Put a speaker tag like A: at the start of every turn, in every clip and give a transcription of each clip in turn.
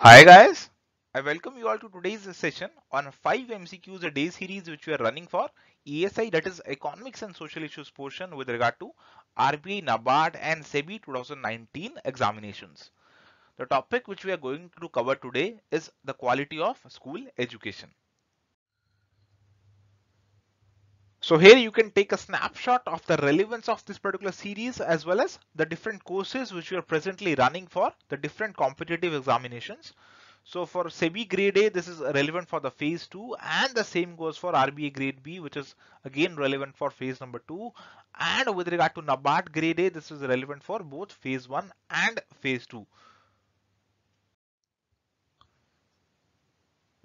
A: Hi guys, I welcome you all to today's session on 5 MCQs a day series which we are running for ESI, that is Economics and Social Issues portion with regard to RBI, NABARD and SEBI 2019 examinations. The topic which we are going to cover today is the quality of school education. So here you can take a snapshot of the relevance of this particular series as well as the different courses which we are presently running for the different competitive examinations. So for SEBI Grade A, this is relevant for the phase 2 and the same goes for RBI Grade B, which is again relevant for phase number 2. And with regard to NABARD Grade A, this is relevant for both phase 1 and phase 2.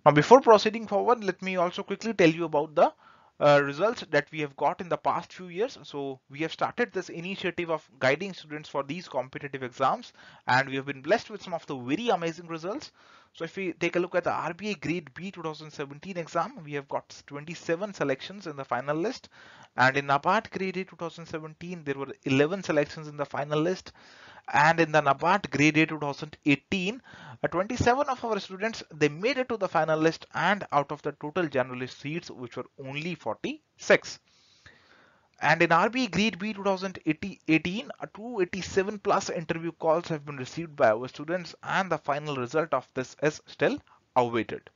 A: Now, before proceeding forward, let me also quickly tell you about the results that we have got in the past few years. So we have started this initiative of guiding students for these competitive exams, and we have been blessed with some of the very amazing results. So if we take a look at the RBI Grade B 2017 exam, we have got 27 selections in the final list, and in NABARD Grade A 2017, there were 11 selections in the final list. And in the NABARD Grade A 2018, 27 of our students, they made it to the final list, and out of the total generalist seats, which were only 46. And in RBI Grade B 2018, 287 plus interview calls have been received by our students, and the final result of this is still awaited.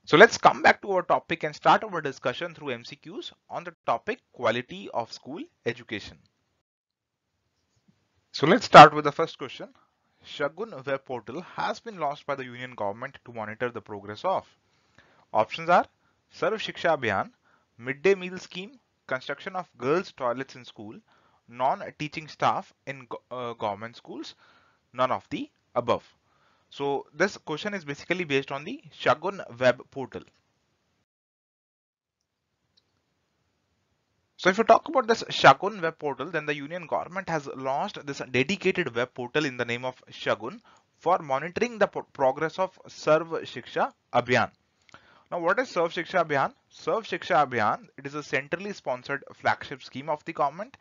A: So let's come back to our topic and start our discussion through MCQs on the topic quality of school education. So let's start with the first question. Shagun web portal has been launched by the Union government to monitor the progress of. Options are Sarv Shiksha Abhiyan, midday meal scheme, construction of girls' toilets in school, non-teaching staff in government schools, none of the above. So this question is basically based on the Shagun web portal. So if you talk about this Shagun web portal, then the Union government has launched this dedicated web portal in the name of Shagun for monitoring the progress of Sarv Shiksha Abhiyan. Now what is Sarv Shiksha Abhiyan? Sarv Shiksha Abhiyan, it is a centrally sponsored flagship scheme of the government,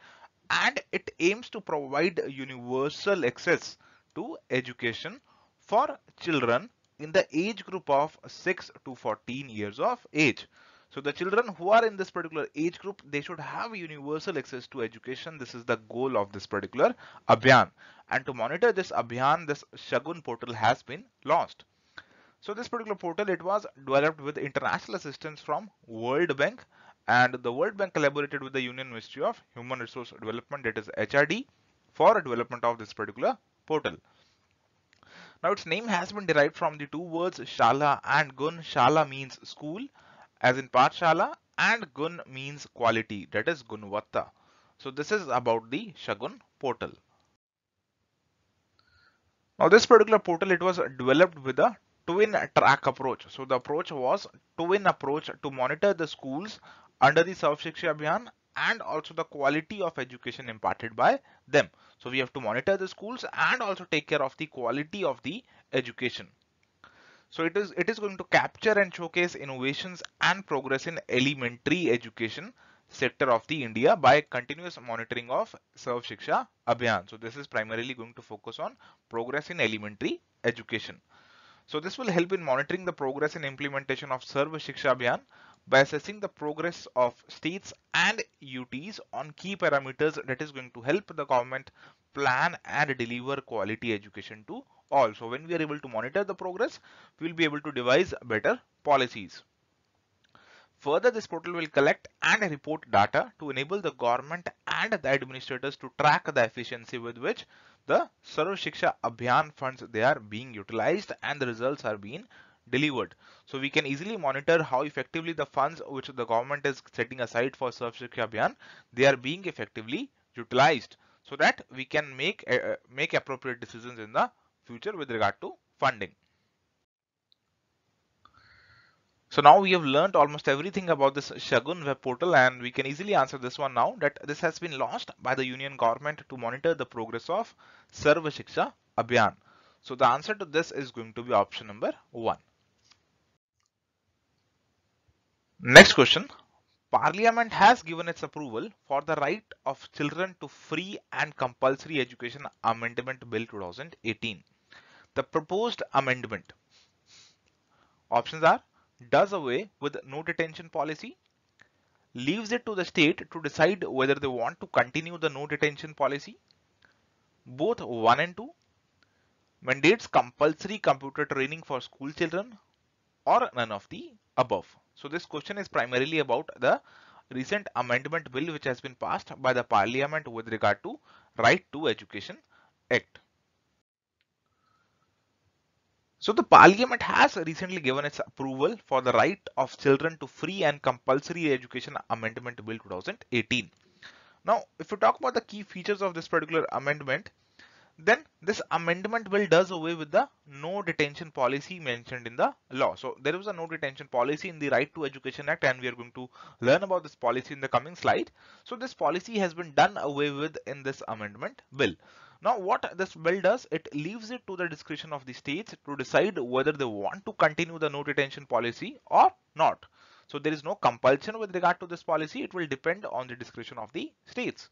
A: and it aims to provide universal access to education for children in the age group of 6 to 14 years of age. So the children who are in this particular age group, they should have universal access to education. This is the goal of this particular Abhiyan. And to monitor this Abhiyan, this Shagun portal has been launched. So this particular portal, it was developed with international assistance from World Bank, and the World Bank collaborated with the Union Ministry of Human Resource Development, that is HRD, for development of this particular portal. Now its name has been derived from the two words Shala and Gun. Shala means school, as in Pathshala, and Gun means quality, that is Gunvatta. So this is about the Shagun portal. Now this particular portal, it was developed with a twin track approach. So the approach was twin approach to monitor the schools under the Sarv Shiksha Abhiyan and also the quality of education imparted by them. So we have to monitor the schools and also take care of the quality of the education. So it is going to capture and showcase innovations and progress in elementary education sector of the India by continuous monitoring of Sarv Shiksha Abhiyan. So this is primarily going to focus on progress in elementary education. So this will help in monitoring the progress and implementation of Sarv Shiksha Abhiyan by assessing the progress of states and UTs on key parameters that is going to help the government plan and deliver quality education to all. So when we are able to monitor the progress, we will be able to devise better policies. Further, this portal will collect and report data to enable the government and the administrators to track the efficiency with which the Sarv Shiksha Abhiyan funds, they are being utilized and the results are being delivered. So we can easily monitor how effectively the funds which the government is setting aside for Sarv Shiksha Abhiyan, they are being effectively utilized, so that we can make appropriate decisions in the future with regard to funding. So now we have learned almost everything about this Shagun web portal, and we can easily answer this one now, that this has been launched by the Union government to monitor the progress of Sarv Shiksha Abhiyan. So the answer to this is going to be option number 1. Next question. Parliament has given its approval for the Right of Children to Free and Compulsory Education Amendment Bill 2018. The proposed amendment options are: does away with no detention policy, leaves it to the state to decide whether they want to continue the no detention policy, both 1 and 2, mandates compulsory computer training for school children, or none of the above. So this question is primarily about the recent amendment bill which has been passed by the Parliament with regard to Right to Education Act. So the Parliament has recently given its approval for the Right of Children to Free and Compulsory Education Amendment Bill 2018. Now, if we talk about the key features of this particular amendment, then this amendment bill does away with the no detention policy mentioned in the law. So there was a no detention policy in the Right to Education Act, and we are going to learn about this policy in the coming slide. So this policy has been done away with in this amendment bill. Now what this bill does, it leaves it to the discretion of the states to decide whether they want to continue the no detention policy or not. So there is no compulsion with regard to this policy. It will depend on the discretion of the states.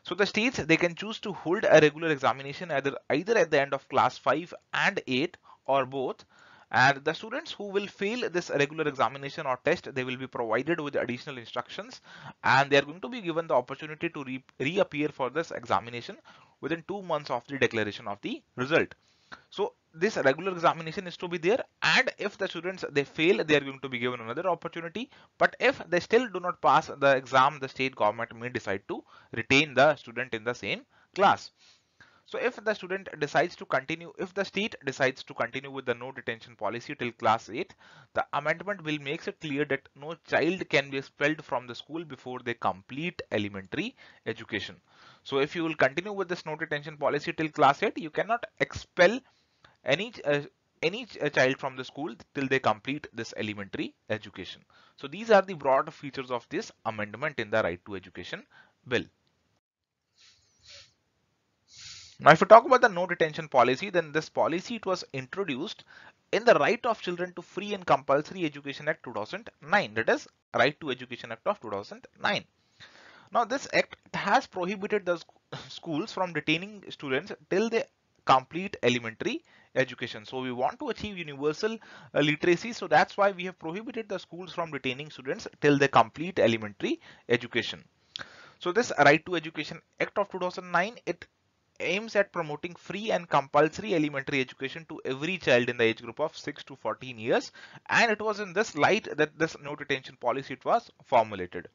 A: So the states, they can choose to hold a regular examination either at the end of class 5 and 8 or both. And the students who will fail this regular examination or test, they will be provided with additional instructions, and they are going to be given the opportunity to reappear for this examination within 2 months of the declaration of the result. So this regular examination is to be there, and if the students they fail, they are going to be given another opportunity. But if they still do not pass the exam, the state government may decide to retain the student in the same class. So if the student decides to continue, if the state decides to continue with the no detention policy till class 8, the amendment will makes it clear that no child can be expelled from the school before they complete elementary education. So if you will continue with this no detention policy till class 8, you cannot expel any child from the school till they complete this elementary education. So these are the broad features of this amendment in the Right to Education Bill. Now, if we talk about the no detention policy, then this policy, it was introduced in the Right of Children to Free and Compulsory Education Act 2009, that is Right to Education Act of 2009. Now, this act has prohibited the schools from detaining students till they complete elementary education. So we want to achieve universal literacy. So that's why we have prohibited the schools from detaining students till they complete elementary education. So this Right to Education Act of 2009, it aims at promoting free and compulsory elementary education to every child in the age group of 6 to 14 years. And it was in this light that this no detention policy it was formulated.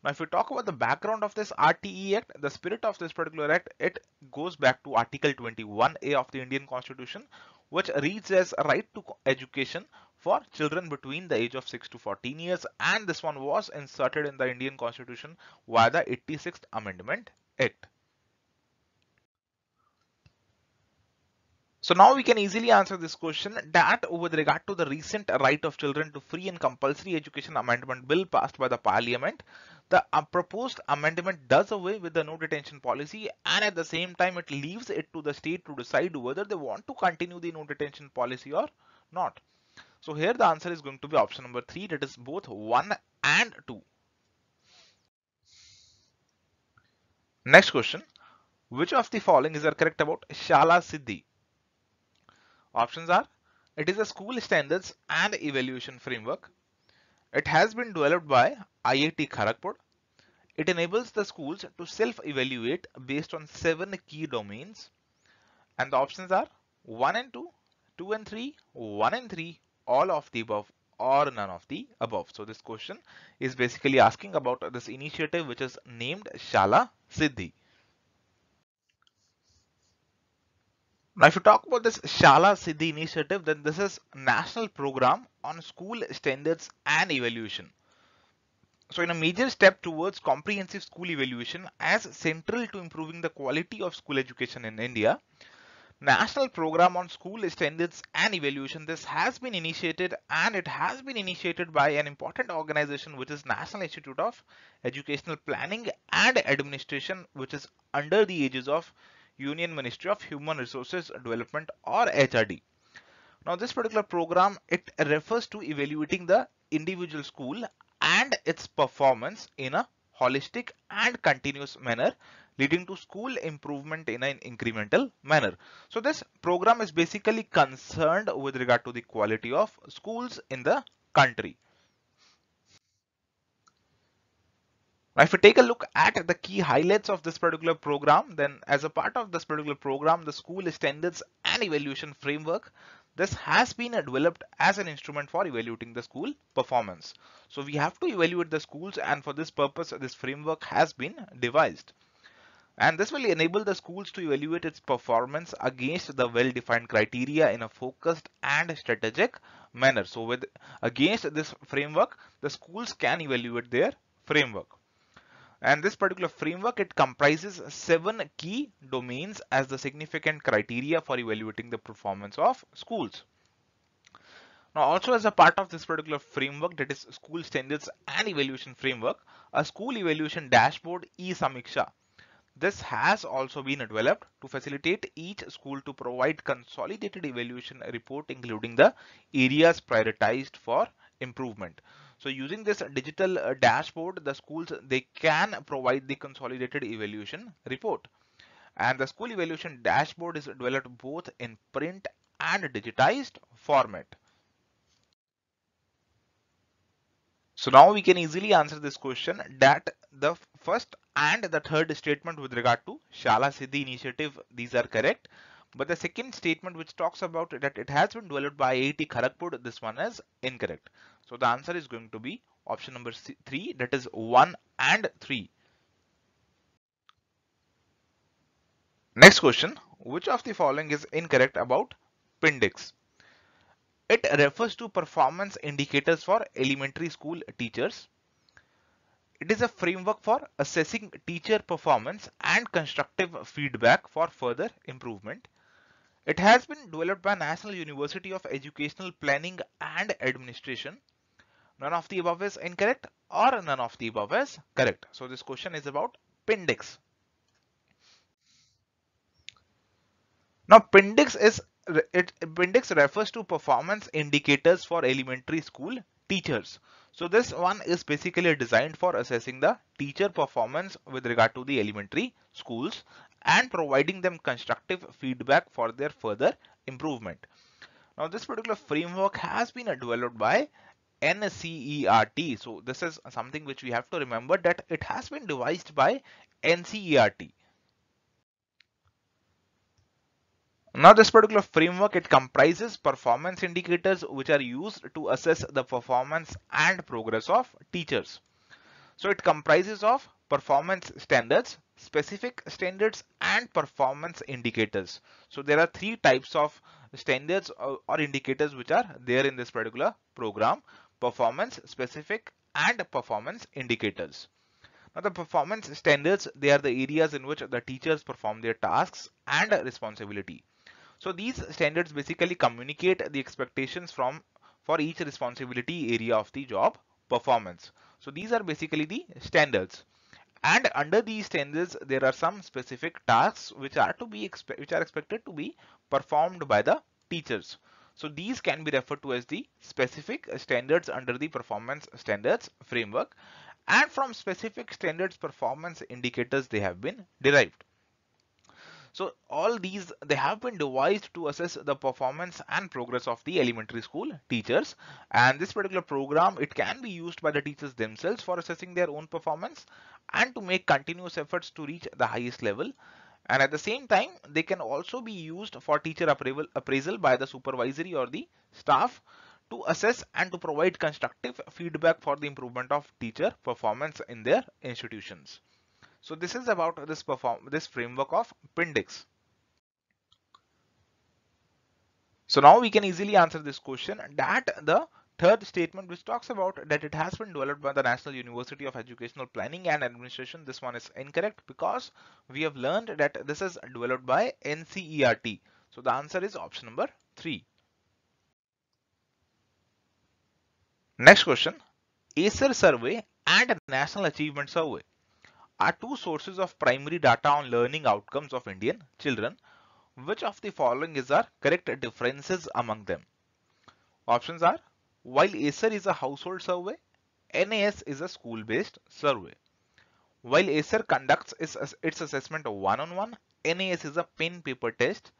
A: Now, if we talk about the background of this RTE Act, the spirit of this particular act, it goes back to Article 21A of the Indian Constitution, which reads as right to education for children between the age of 6 to 14 years. And this one was inserted in the Indian Constitution via the 86th Amendment Act. So now we can easily answer this question that with regard to the recent Right of Children to Free and Compulsory Education Amendment Bill passed by the Parliament, the proposed amendment does away with the no detention policy, and at the same time it leaves it to the state to decide whether they want to continue the no detention policy or not. So here the answer is going to be option number 3, that is both 1 and 2. Next question, which of the following is correct about Shala City? Options are: it is a school standards and evaluation framework. It has been developed by IIT Kharagpur. It enables the schools to self-evaluate based on 7 key domains. And the options are 1 and 2, 2 and 3, 1 and 3, all of the above, or none of the above. So this question is basically asking about this initiative which is named Shala City. Now, if you talk about this Shala City initiative, then this is national program on school standards and evaluation. So in a major step towards comprehensive school evaluation as central to improving the quality of school education in India, national program on school standards and evaluation, this has been initiated, and it has been initiated by an important organization which is National Institute of Educational Planning and Administration, which is under the aegis of Union Ministry of Human Resources Development, or HRD. Now this particular program, it refers to evaluating the individual school and its performance in a holistic and continuous manner, leading to school improvement in an incremental manner. So this program is basically concerned with regard to the quality of schools in the country. Now, if we take a look at the key highlights of this particular program, then as a part of this particular program, the school standards and evaluation framework, this has been developed as an instrument for evaluating the school performance. So we have to evaluate the schools, and for this purpose, this framework has been devised. And this will enable the schools to evaluate its performance against the well-defined criteria in a focused and strategic manner. So with against this framework, the schools can evaluate their framework. And this particular framework, it comprises 7 key domains as the significant criteria for evaluating the performance of schools. Now, also as a part of this particular framework, that is school standards and evaluation framework, a school evaluation dashboard e-Samiksha. This has also been developed to facilitate each school to provide consolidated evaluation report, including the areas prioritized for improvement. So using this digital dashboard, the schools, they can provide the consolidated evaluation report. And the school evaluation dashboard is developed both in print and digitized format. So now we can easily answer this question that the first and the third statement with regard to Shala City initiative, these are correct. But the second statement which talks about that it has been developed by IIT Kharagpur, this one is incorrect. So the answer is going to be option number 3, that is 1 and 3. Next question, which of the following is incorrect about Appendix? It refers to performance indicators for elementary school teachers. It is a framework for assessing teacher performance and constructive feedback for further improvement. It has been developed by National University of Educational Planning and Administration. None of the above is incorrect or none of the above is correct. So this question is about Appendix. Now Appendix refers to performance indicators for elementary school teachers. So this one is basically designed for assessing the teacher performance with regard to the elementary schools and providing them constructive feedback for their further improvement. Now this particular framework has been developed by NCERT. So this is something which we have to remember, that it has been devised by NCERT. Now this particular framework, it comprises performance indicators which are used to assess the performance and progress of teachers. So it comprises of performance standards, specific standards and performance indicators. So there are 3 types of standards or indicators which are there in this particular program: performance, specific and performance indicators. Now the performance standards, they are the areas in which the teachers perform their tasks and responsibility. So these standards basically communicate the expectations for each responsibility area of the job performance. So these are basically the standards. And under these standards, there are some specific tasks which are expected to be performed by the teachers. So these can be referred to as the specific standards under the performance standards framework. And from specific standards, performance indicators, they have been derived. So all these, they have been devised to assess the performance and progress of the elementary school teachers. And this particular program, it can be used by the teachers themselves for assessing their own performance and to make continuous efforts to reach the highest level. And at the same time, they can also be used for teacher appraisal by the supervisory or the staff to assess and to provide constructive feedback for the improvement of teacher performance in their institutions. So this is about this framework of Appendix. So now we can easily answer this question, that the third statement which talks about that it has been developed by the National University of Educational Planning and Administration, this one is incorrect because we have learned that this is developed by NCERT. So the answer is option number 3. Next question, ACER survey and National Achievement Survey are 2 sources of primary data on learning outcomes of Indian children. Which of the following is our correct differences among them? Options are: while ACER is a household survey, NAS is a school-based survey. While Acer conducts its assessment one-on-one, NAS is a pen paper test.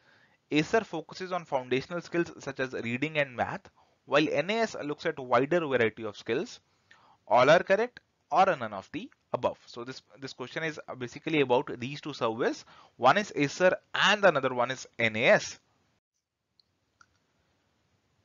A: Acer focuses on foundational skills such as reading and math, while NAS looks at a wider variety of skills. All are correct or none of the above. So this question is basically about these two surveys. One is Acer and another one is NAS.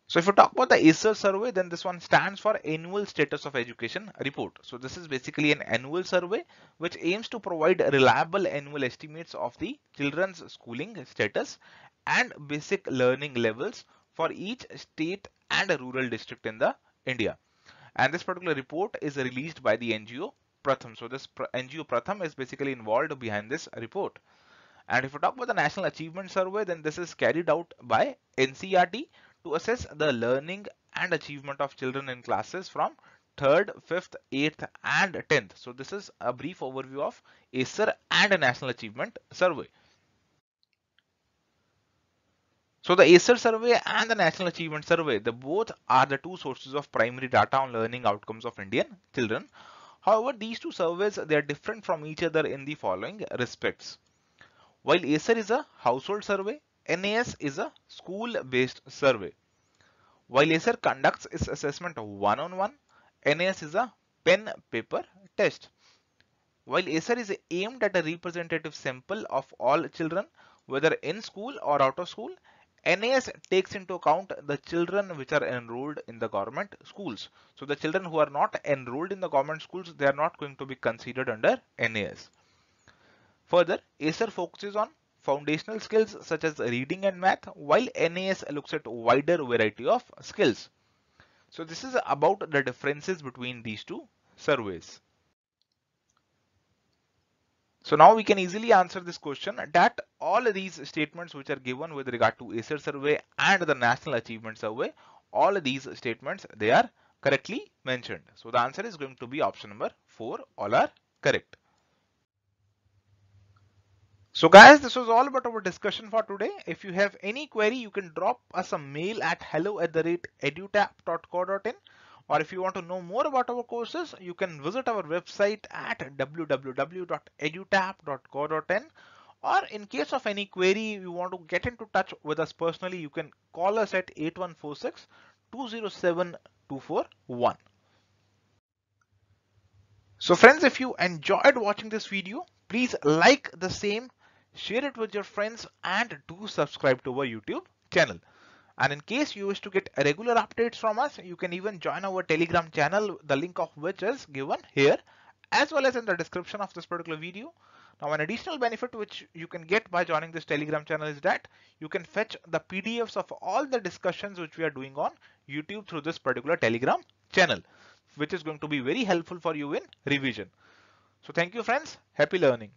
A: So if you talk about the Acer survey, then this one stands for Annual Status of Education Report. So this is basically an annual survey which aims to provide reliable annual estimates of the children's schooling status and basic learning levels for each state and a rural district in the India. And this particular report is released by the NGO Pratham. So this NGO Pratham is basically involved behind this report. And if we talk about the National Achievement Survey, then this is carried out by NCERT to assess the learning and achievement of children in classes from 3rd, 5th, 8th and 10th. So this is a brief overview of Acer and a National Achievement Survey. So the Acer survey and the National Achievement Survey, they both are the two sources of primary data on learning outcomes of Indian children. However, these two surveys, they are different from each other in the following respects. While Acer is a household survey, NAS is a school-based survey. While Acer conducts its assessment one-on-one, NAS is a pen paper test. While Acer is aimed at a representative sample of all children, whether in school or out of school, NAS takes into account the children which are enrolled in the government schools. So the children who are not enrolled in the government schools, they are not going to be considered under NAS. Further, Acer focuses on foundational skills such as reading and math, while NAS looks at a wider variety of skills. So this is about the differences between these two surveys. So now we can easily answer this question that all of these statements which are given with regard to Acer survey and the National Achievement Survey, all of these statements, they are correctly mentioned. So the answer is going to be option number 4. All are correct. So guys, this was all about our discussion for today. If you have any query, you can drop us a mail at hello@edutap.co.in, or if you want to know more about our courses, you can visit our website at www.edutap.co.in, or in case of any query you want to get into touch with us personally, you can call us at 8146 207 241. So friends, if you enjoyed watching this video, please like the same, share it with your friends, and do subscribe to our YouTube channel. And in case you wish to get regular updates from us, you can even join our Telegram channel, the link of which is given here as well as in the description of this particular video. Now, an additional benefit which you can get by joining this Telegram channel is that you can fetch the PDFs of all the discussions which we are doing on YouTube through this particular Telegram channel, which is going to be very helpful for you in revision. So thank you friends. Happy learning.